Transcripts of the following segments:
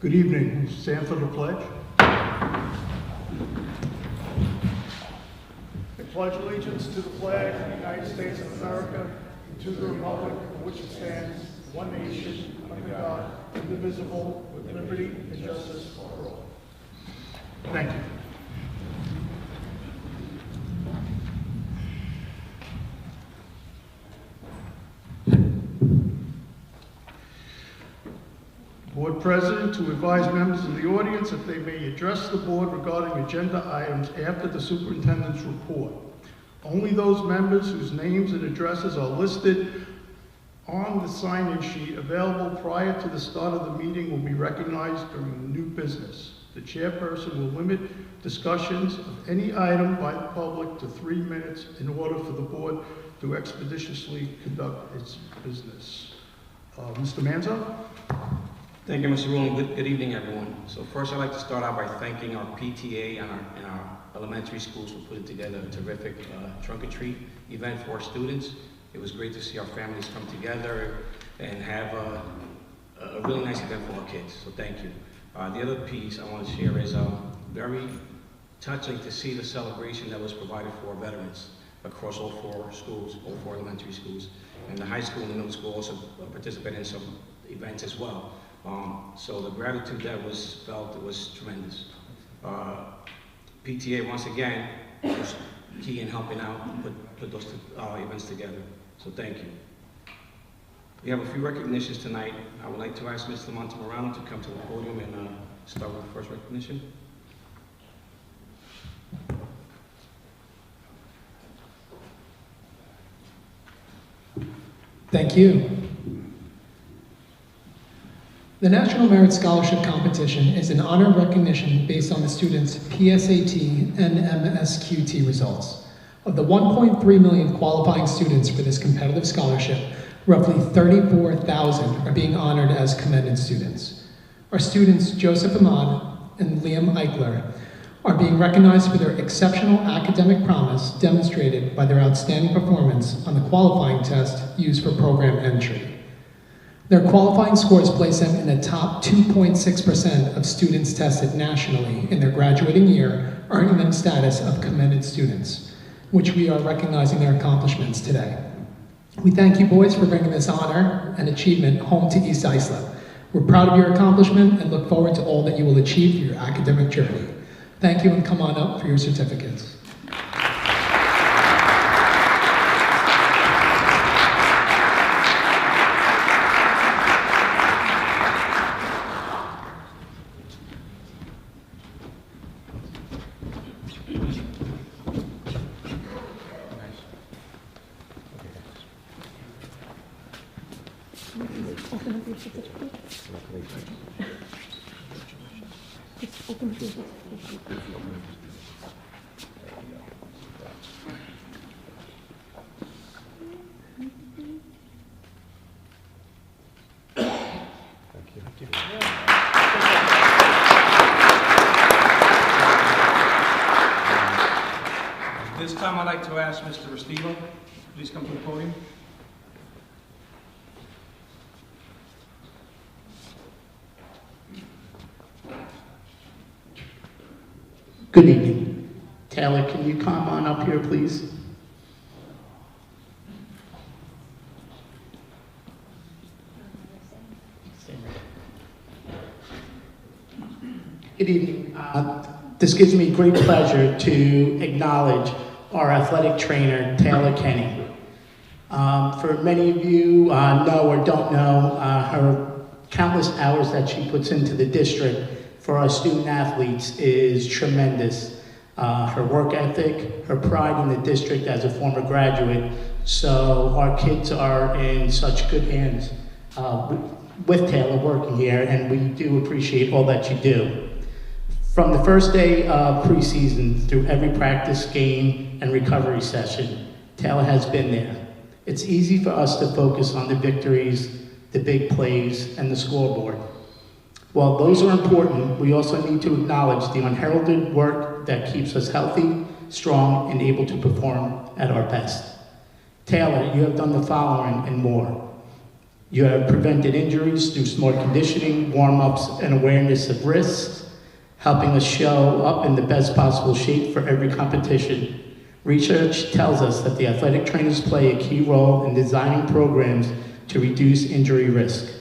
Good evening. Stand for the pledge. I pledge allegiance to the flag of the United States of America and to the republic for which it stands, one nation, under God, indivisible, with liberty and justice for all. Thank you. Board President to advise members of the audience that they may address the board regarding agenda items after the superintendent's report. Only those members whose names and addresses are listed on the sign-in sheet available prior to the start of the meeting will be recognized during the new business. The chairperson will limit discussions of any item by the public to 3 minutes in order for the board to expeditiously conduct its business. Mr. Manzo? Thank you, Mr. Rulon. Good evening, everyone. So first, I'd like to start out by thanking our PTA and our elementary schools for putting together a terrific trunk or treat event for our students. It was great to see our families come together and have a really nice event for our kids, so thank you. The other piece I want to share is very touching to see the celebration that was provided for veterans across all 4 schools, all 4 elementary schools. And the high school and the middle school also participated in some events as well. So the gratitude that was felt was tremendous. PTA, once again, was key in helping out, put those events together. So thank you. We have a few recognitions tonight. I would like to ask Mr. Montemorano to come to the podium and start with the first recognition. Thank you. The National Merit Scholarship Competition is an honor recognition based on the students' PSAT and MSQT results. Of the 1.3 million qualifying students for this competitive scholarship, roughly 34,000 are being honored as commended students. Our students, Joseph Ahmad and Liam Eichler, are being recognized for their exceptional academic promise demonstrated by their outstanding performance on the qualifying test used for program entry. Their qualifying scores place them in the top 2.6% of students tested nationally in their graduating year, earning them status of commended students, which we are recognizing their accomplishments today. We thank you boys for bringing this honor and achievement home to East Islip. We're proud of your accomplishment and look forward to all that you will achieve through your academic journey. Thank you, and come on up for your certificates. This time I'd like to ask Mr. Restivo, please come to the podium. Good evening. Taylor, can you come on up here, please? Good evening. This gives me great pleasure to acknowledge our athletic trainer, Taylor Kenny. For many of you know or don't know, her countless hours that she puts into the district for our student athletes is tremendous. Her work ethic, her pride in the district as a former graduate, so our kids are in such good hands with Taylor working here, and we do appreciate all that you do. From the first day of preseason through every practice, game, and recovery session, Taylor has been there. It's easy for us to focus on the victories, the big plays, and the scoreboard. While those are important, we also need to acknowledge the unheralded work that keeps us healthy, strong, and able to perform at our best. Taylor, you have done the following and more. You have prevented injuries through smart conditioning, warm-ups, and awareness of risks, helping us show up in the best possible shape for every competition. Research tells us that the athletic trainers play a key role in designing programs to reduce injury risk.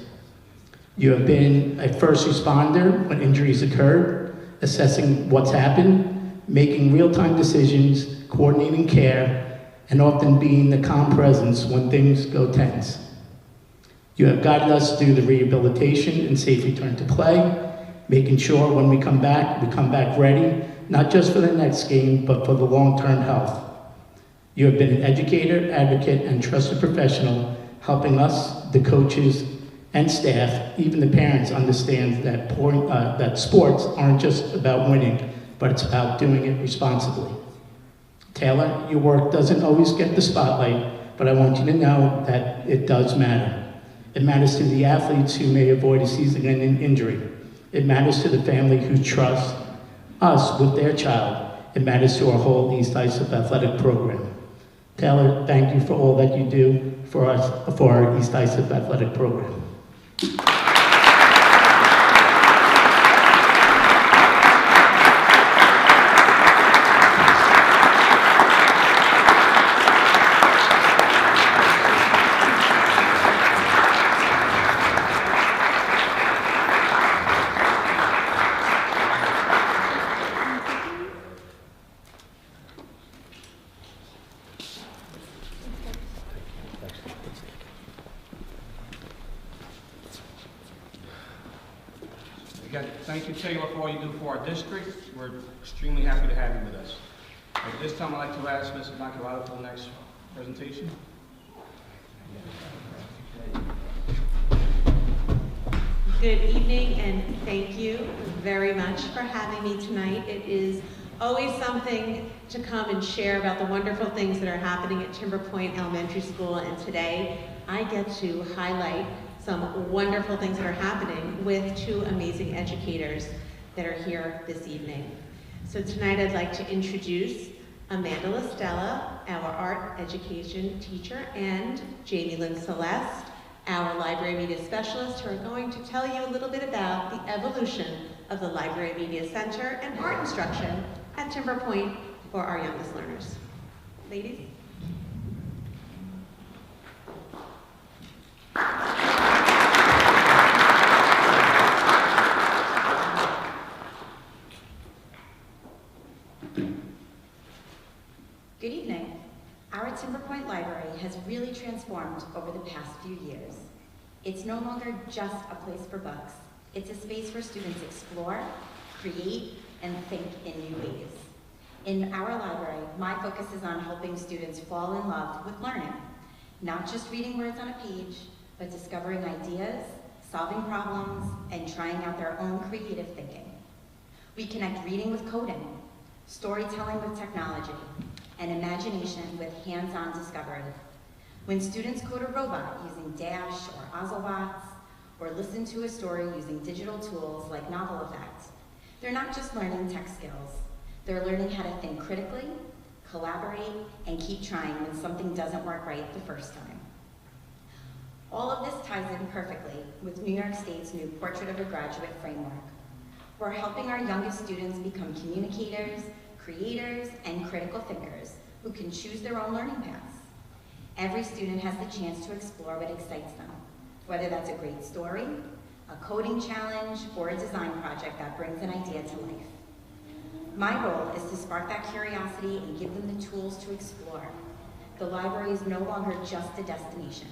You have been a first responder when injuries occurred, assessing what's happened, making real-time decisions, coordinating care, and often being the calm presence when things go tense. You have guided us through the rehabilitation and safe return to play, making sure when we come back ready, not just for the next game, but for the long-term health. You have been an educator, advocate, and trusted professional, helping us, the coaches, and staff, even the parents, understand that sports aren't just about winning, but it's about doing it responsibly. Taylor, your work doesn't always get the spotlight, but I want you to know that it does matter. It matters to the athletes who may avoid a season-ending injury. It matters to the family who trusts us with their child. It matters to our whole East Islip athletic program. Taylor, thank you for all that you do for our East Islip athletic program. Again, thank you, Taylor, for all you do for our district. We're extremely happy to have you with us. At this time, I'd like to ask Mrs. Nacarado for the next presentation. Good evening, and thank you very much for having me tonight. It is always something to come and share about the wonderful things that are happening at Timber Point Elementary School, and today I get to highlight some wonderful things that are happening with two amazing educators that are here this evening. So tonight I'd like to introduce Amanda LaStella, our art education teacher, and Jamie Lynn Celeste, our library media specialist, who are going to tell you a little bit about the evolution of the Library Media Center and art instruction at Timber Point for our youngest learners. Ladies? Good evening. Our Timber Point Library has really transformed over the past few years. It's no longer just a place for books. It's a space where students explore, create, and think in new ways. In our library, my focus is on helping students fall in love with learning, not just reading words on a page, but discovering ideas, solving problems, and trying out their own creative thinking. We connect reading with coding, storytelling with technology, and imagination with hands-on discovery. When students code a robot using Dash or Ozobots, or listen to a story using digital tools like Novel Effect, they're not just learning tech skills. They're learning how to think critically, collaborate, and keep trying when something doesn't work right the first time. All of this ties in perfectly with New York State's new Portrait of a Graduate framework. We're helping our youngest students become communicators, creators, and critical thinkers who can choose their own learning paths. Every student has the chance to explore what excites them, whether that's a great story, a coding challenge, or a design project that brings an idea to life. My role is to spark that curiosity and give them the tools to explore. The library is no longer just a destination.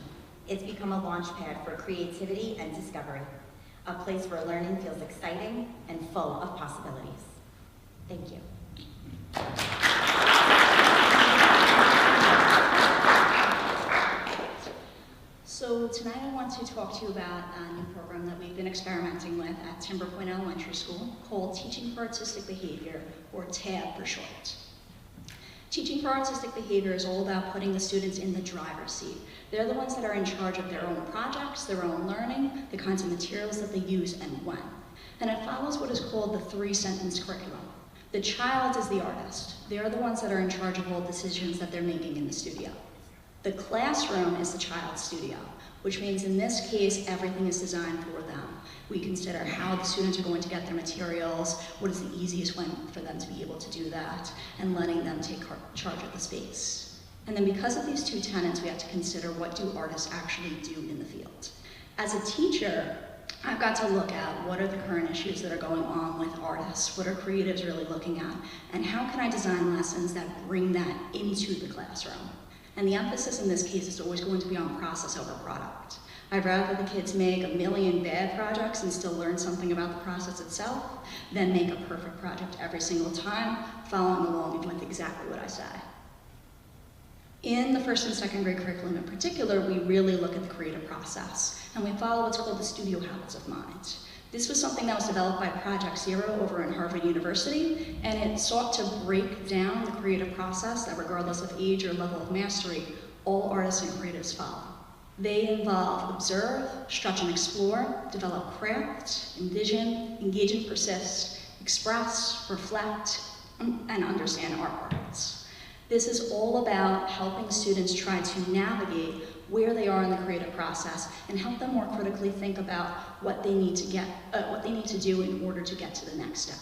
It's become a launch pad for creativity and discovery, a place where learning feels exciting and full of possibilities. Thank you. So tonight I want to talk to you about a new program that we've been experimenting with at Timber Point Elementary School called Teaching for Artistic Behavior, or TAB for short. Teaching for Artistic Behavior is all about putting the students in the driver's seat. They're the ones that are in charge of their own projects, their own learning, the kinds of materials that they use and when. And it follows what is called the 3-sentence curriculum. The child is the artist. They're the ones that are in charge of all decisions that they're making in the studio. The classroom is the child's studio, which means in this case, everything is designed for them. We consider how the students are going to get their materials, what is the easiest way for them to be able to do that, and letting them take charge of the space. And then because of these two tenets, we have to consider what do artists actually do in the field. As a teacher, I've got to look at what are the current issues that are going on with artists, what are creatives really looking at, and how can I design lessons that bring that into the classroom. And the emphasis in this case is always going to be on process over product. I'd rather the kids make a million bad projects and still learn something about the process itself than make a perfect project every single time, following along with exactly what I say. In the first and second grade curriculum in particular, we really look at the creative process, and we follow what's called the studio habits of mind. This was something that was developed by Project Zero over in Harvard University, and it sought to break down the creative process that regardless of age or level of mastery, all artists and creatives follow. They involve observe, stretch and explore, develop craft, envision, engage and persist, express, reflect, and understand art worlds. This is all about helping students try to navigate where they are in the creative process and help them more critically think about what they need to do in order to get to the next step.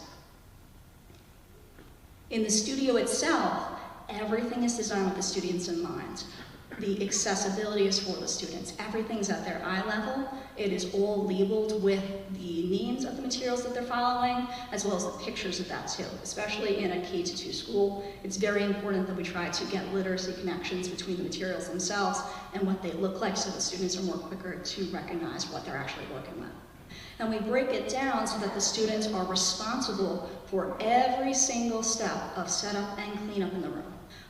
In the studio itself, everything is designed with the students in mind. The accessibility is for the students. Everything's at their eye level. It is all labeled with the names of the materials that they're following, as well as the pictures of that too. Especially in a K-2 school, it's very important that we try to get literacy connections between the materials themselves and what they look like so the students are more quicker to recognize what they're actually working with. And we break it down so that the students are responsible for every single step of setup and cleanup in the room.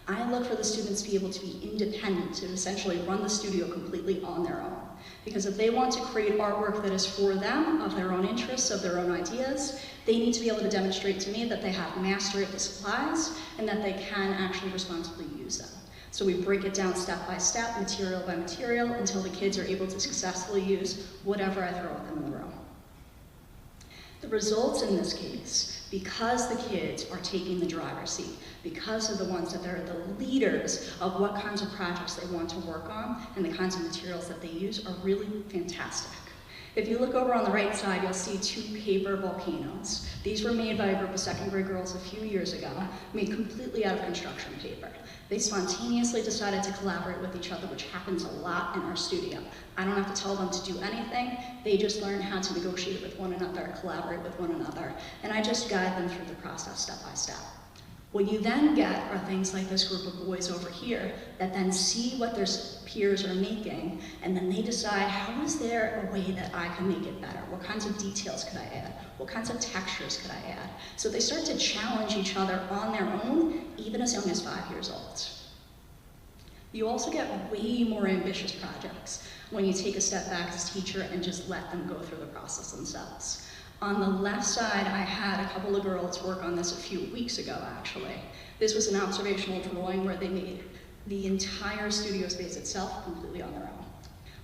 I look for the students to be able to be independent, to essentially run the studio completely on their own. Because if they want to create artwork that is for them, of their own interests, of their own ideas, they need to be able to demonstrate to me that they have mastery of the supplies and that they can actually responsibly use them. So we break it down step by step, material by material, until the kids are able to successfully use whatever I throw at them in the room. The results in this case, because the kids are taking the driver's seat, because of the ones that they're the leaders of what kinds of projects they want to work on and the kinds of materials that they use are really fantastic. If you look over on the right side, you'll see two paper volcanoes. These were made by a group of second grade girls a few years ago, made completely out of construction paper. They spontaneously decided to collaborate with each other, which happens a lot in our studio. I don't have to tell them to do anything. They just learn how to negotiate with one another, collaborate with one another, and I just guide them through the process step by step. What you then get are things like this group of boys over here that then see what their peers are making, and then they decide, how is there a way that I can make it better? What kinds of details could I add? What kinds of textures could I add? So they start to challenge each other on their own, even as young as 5 years old. You also get way more ambitious projects when you take a step back as a teacher and just let them go through the process themselves. On the left side, I had a couple of girls work on this a few weeks ago, actually. This was an observational drawing where they made the entire studio space itself completely on their own.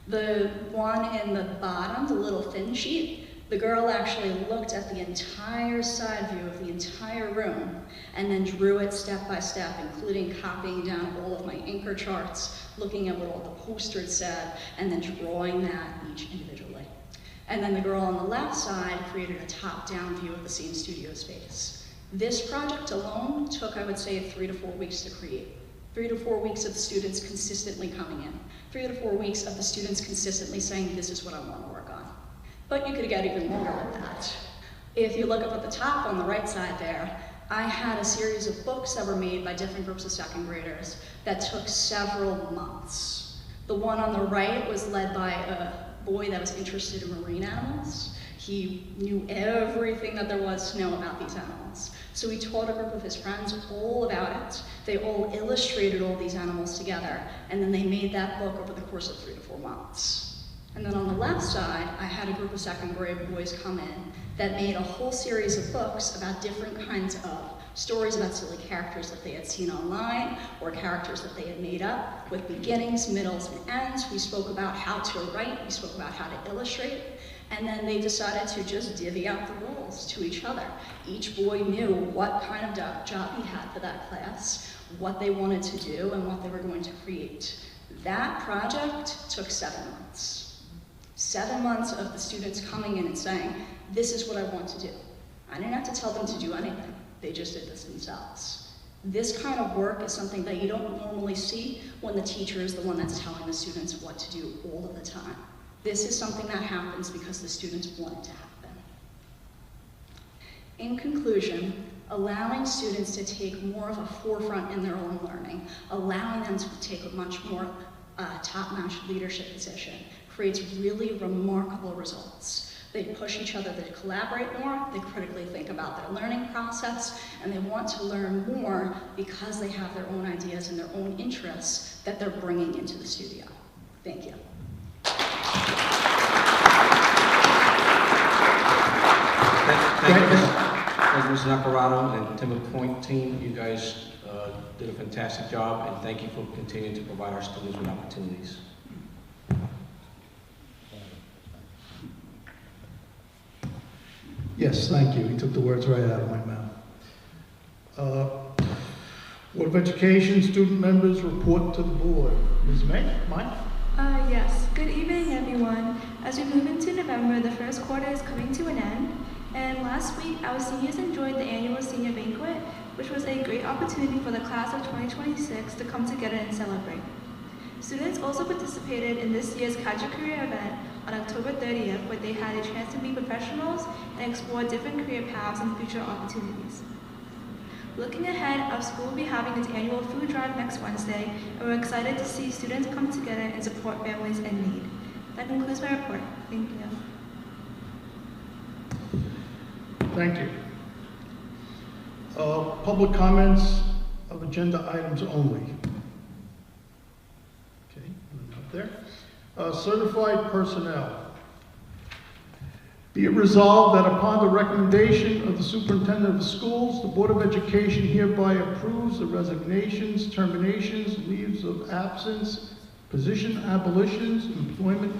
The one in the bottom, the little thin sheet, the girl actually looked at the entire side view of the entire room and then drew it step by step, including copying down all of my anchor charts, looking at what all the posters said, and then drawing that each individually. And then the girl on the left side created a top-down view of the same studio space. This project alone took, I would say, 3 to 4 weeks to create. 3 to 4 weeks of the students consistently coming in. 3 to 4 weeks of the students consistently saying, this is what I want to work on. But you could get even longer than that. If you look up at the top on the right side there, I had a series of books that were made by different groups of second graders that took several months. The one on the right was led by a boy that was interested in marine animals. He knew everything that there was to know about these animals. So he taught a group of his friends all about it. They all illustrated all these animals together, and then they made that book over the course of 3 to 4 months. And then on the left side, I had a group of second grade boys come in that made a whole series of books about different kinds of stories about silly characters that they had seen online or characters that they had made up with beginnings, middles, and ends. We spoke about how to write, we spoke about how to illustrate, and then they decided to just divvy out the roles to each other. Each boy knew what kind of job he had for that class, what they wanted to do, and what they were going to create. That project took 7 months. 7 months of the students coming in and saying, this is what I want to do. I didn't have to tell them to do anything. They just did this themselves. This kind of work is something that you don't normally see when the teacher is the one that's telling the students what to do all of the time. This is something that happens because the students want it to happen. In conclusion, allowing students to take more of a forefront in their own learning, allowing them to take a much more top-notch leadership position creates really remarkable results. They push each other to collaborate more, they critically think about their learning process, and they want to learn more because they have their own ideas and their own interests that they're bringing into the studio. Thank you. Thank you, Mr. Nacarado and Timber Point team. You guys did a fantastic job, and thank you for continuing to provide our students with opportunities. Yes, thank you. He took the words right out of my mouth. Board of Education, student members report to the board. Ms. May, Mike? Yes. Good evening, everyone. As we move into November, the first quarter is coming to an end. And last week, our seniors enjoyed the annual senior banquet, which was a great opportunity for the class of 2026 to come together and celebrate. Students also participated in this year's Catch a Career event on October 30th, where they had a chance to be professionals and explore different career paths and future opportunities. Looking ahead, our school will be having its annual food drive next Wednesday, and we're excited to see students come together and support families in need. That concludes my report. Thank you. Thank you. Public comments of agenda items only. Okay, up there. Certified personnel. Be it resolved that upon the recommendation of the superintendent of the schools, the Board of Education hereby approves the resignations, terminations, leaves of absence, position abolitions, employment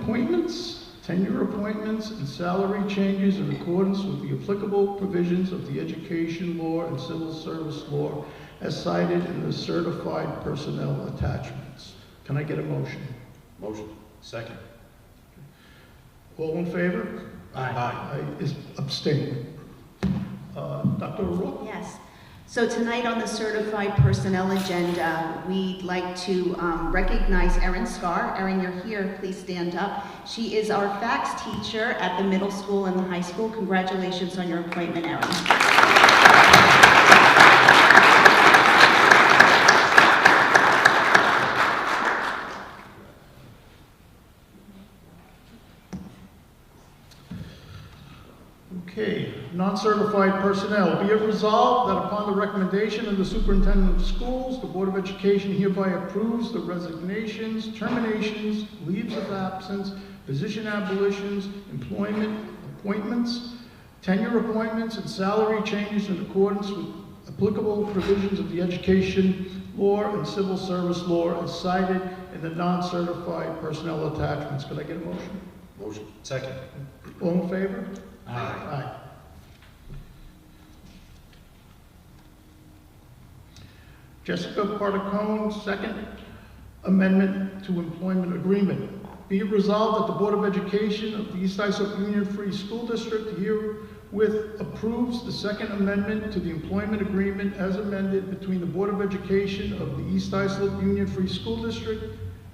appointments, tenure appointments, and salary changes in accordance with the applicable provisions of the education law and civil service law as cited in the certified personnel attachments. Can I get a motion? Motion. Second. All in favor? Aye. I is abstain. Dr. O'Rourke? Yes. So tonight on the certified personnel agenda, we'd like to recognize Erin Scarr. Erin, you're here. Please stand up. She is our fax teacher at the middle school and the high school. Congratulations on your appointment, Erin. Okay, non-certified personnel. Be it resolved that upon the recommendation of the superintendent of schools, the Board of Education hereby approves the resignations, terminations, leaves of absence, position abolitions, employment appointments, tenure appointments, and salary changes in accordance with applicable provisions of the education law and civil service law as cited in the non-certified personnel attachments. Could I get a motion? Motion. Second. All in favor? Aye. Aye. Jessica Partacone, second amendment to employment agreement. Be it resolved that the Board of Education of the East Islip Union Free School District herewith approves the second amendment to the employment agreement as amended between the Board of Education of the East Islip Union Free School District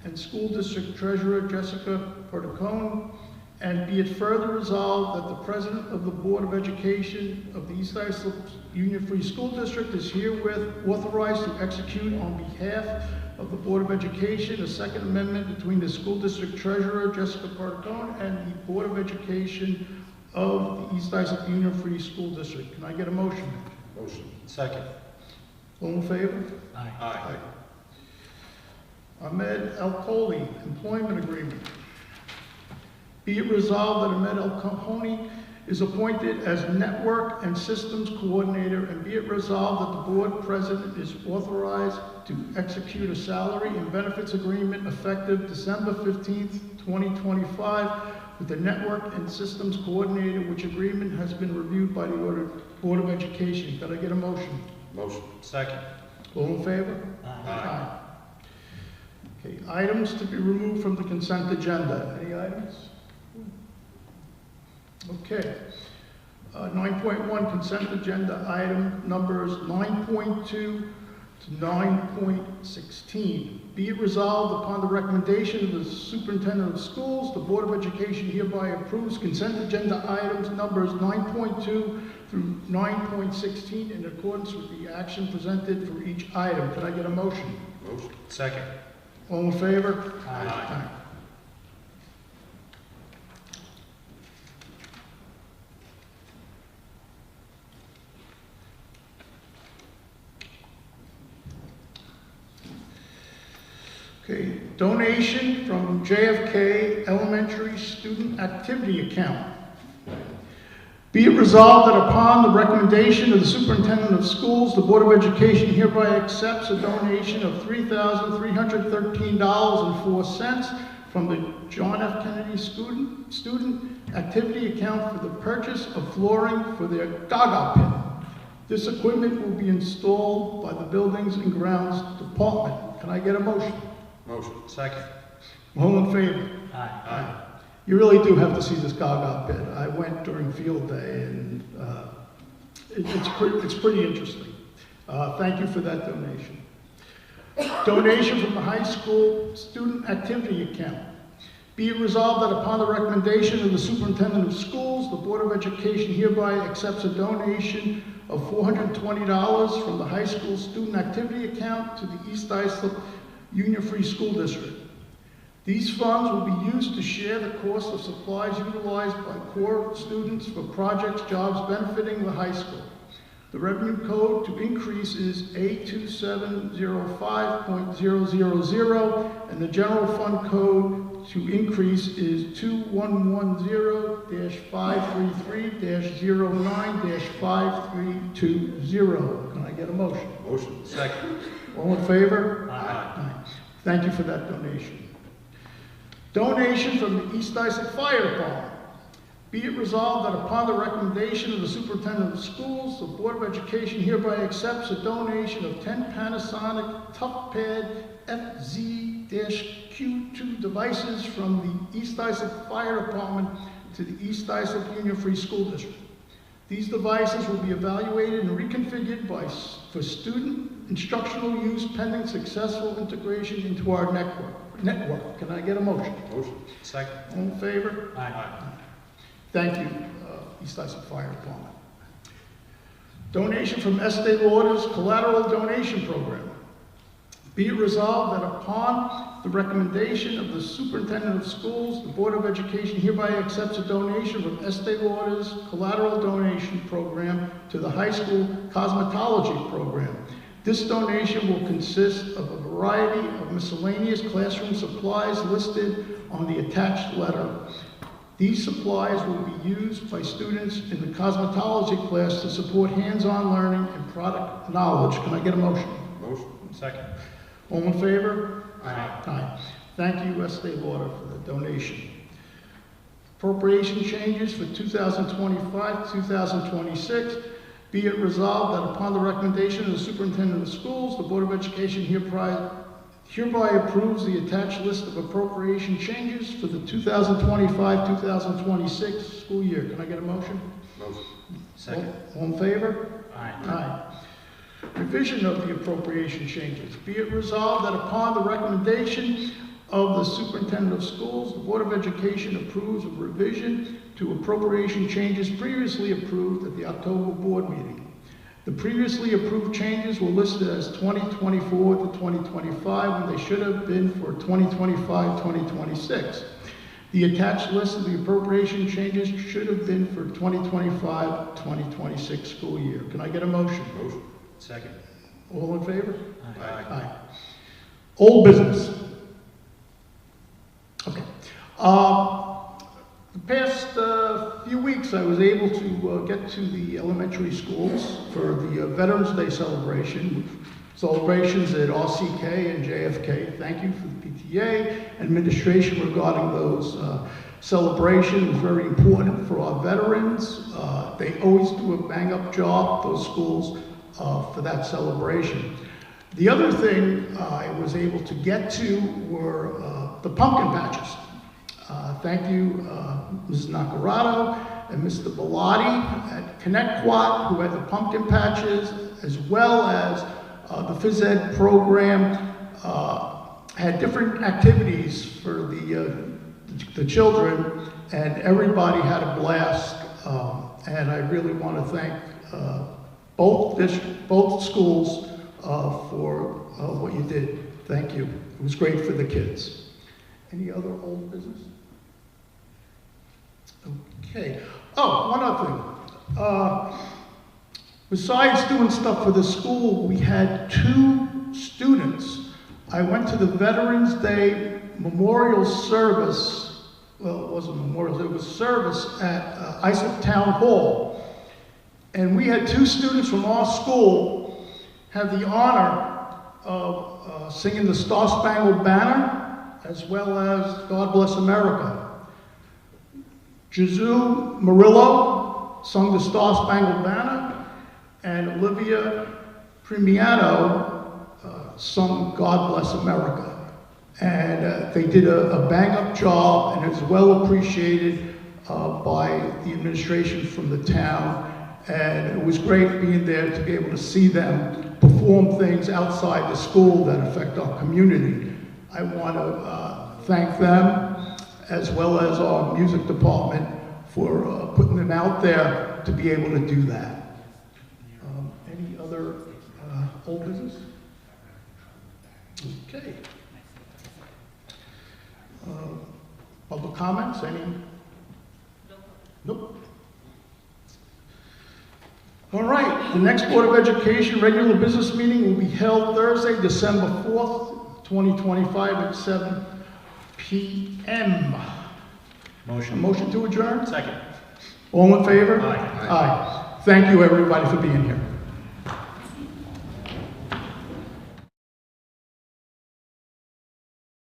and School District Treasurer Jessica Partacone. And be it further resolved that the President of the Board of Education of the East Islip Union Free School District is herewith authorized to execute on behalf of the Board of Education a second amendment between the School District Treasurer, Jessica Partacone, and the Board of Education of the East Islip Union Free School District. Can I get a motion? Motion. Second. All in favor? Aye. Aye. Ahmed El-Kholi, employment agreement. Be it resolved that Ahmed El-Kholi is appointed as Network and Systems Coordinator, and be it resolved that the Board President is authorized to execute a salary and benefits agreement effective December 15th, 2025 with the Network and Systems Coordinator, which agreement has been reviewed by the Board of Education. Can I get a motion? Motion. Second. All in favor? Aye. Okay, items to be removed from the consent agenda. Any items? Okay. 9.1 consent agenda item numbers 9.2 to 9.16. Be it resolved upon the recommendation of the superintendent of schools, the Board of Education hereby approves consent agenda items numbers 9.2 through 9.16 in accordance with the action presented for each item. Can I get a motion? Motion. Second. All in favor? Aye. Okay, donation from JFK Elementary Student Activity Account. Be it resolved that upon the recommendation of the Superintendent of Schools, the Board of Education hereby accepts a donation of $3,313.04 from the John F. Kennedy Student Activity Account for the purchase of flooring for their Gaga pit. This equipment will be installed by the Buildings and Grounds Department. Can I get a motion? Motion. Second. All in favor? Aye. You really do have to see this Gaga pit. I went during field day, and it's pretty interesting. Thank you for that donation. Donation from the high school student activity account. Be it resolved that upon the recommendation of the superintendent of schools, the Board of Education hereby accepts a donation of $420 from the high school student activity account to the East Islip Union Free School District. These funds will be used to share the cost of supplies utilized by core students for projects, jobs benefiting the high school. The revenue code to increase is A2705.000, and the general fund code to increase is 2110-533-09-5320. Can I get a motion? Motion. Second. All in favor? Aye. Thank you for that donation. Donation from the East Islip Fire Department. Be it resolved that upon the recommendation of the superintendent of schools, the Board of Education hereby accepts a donation of 10 Panasonic ToughPad FZ-Q2 devices from the East Islip Fire Department to the East Islip Union Free School District. These devices will be evaluated and reconfigured for student instructional use pending successful integration into our network. Can I get a motion? Motion. Second. All in favor? Aye. Thank you, East Islip Fire Department. Donation from Estee Lauder's Collateral Donation Program. Be it resolved that upon the recommendation of the Superintendent of Schools, the Board of Education hereby accepts a donation from Estee Lauder's Collateral Donation Program to the high school cosmetology program. This donation will consist of a variety of miscellaneous classroom supplies listed on the attached letter. These supplies will be used by students in the cosmetology class to support hands-on learning and product knowledge. Can I get a motion? Motion. Second. All in favor? Aye. Aye. Thank you, Estee Lauder, for the donation. Appropriation changes for 2025-2026. Be it resolved that upon the recommendation of the superintendent of schools, the Board of Education hereby approves the attached list of appropriation changes for the 2025-2026 school year. Can I get a motion? Motion. Second. All in favor? Aye. Aye. Revision of the appropriation changes. Be it resolved that upon the recommendation of the superintendent of schools, the Board of Education approves a revision to appropriation changes previously approved at the October board meeting. The previously approved changes were listed as 2024 to 2025 when they should have been for 2025-2026. The attached list of the appropriation changes should have been for 2025-2026 school year. Can I get a motion? Motion. Second. All in favor? Aye. Aye. Old business. Okay. The past few weeks, I was able to get to the elementary schools for the Veterans Day celebration. Celebrations at RCK and JFK. Thank you for the PTA administration regarding those celebrations. Very important for our veterans. They always do a bang-up job, those schools, for that celebration. The other thing I was able to get to were the pumpkin patches. Thank you, Mrs. Nacarado and Mr. Bellotti at Connectquat, who had the pumpkin patches, as well as the phys ed program had different activities for the children, and everybody had a blast. And I really want to thank both schools for what you did. Thank you. It was great for the kids. Any other old business? Okay. Oh, one other thing. Besides doing stuff for the school, we had 2 students. I went to the Veterans Day memorial service. Well, it wasn't memorial, it was service at Islip Town Hall. And we had 2 students from our school have the honor of singing the Star Spangled Banner, as well as God Bless America. Jizu Murillo sung the Star Spangled Banner, and Olivia Primiano sung God Bless America. And they did a bang-up job, and it was well appreciated by the administration from the town. And it was great being there to be able to see them perform things outside the school that affect our community. I want to thank them, as well as our music department, for putting them out there to be able to do that. Any other old business? Okay. Public comments? Any? Nope. All right, the next Board of Education regular business meeting will be held Thursday, December 4th, 2025 at 7 p.m. Motion. A motion to adjourn? Second. All in favor? Aye. Aye. Thank you, everybody, for being here.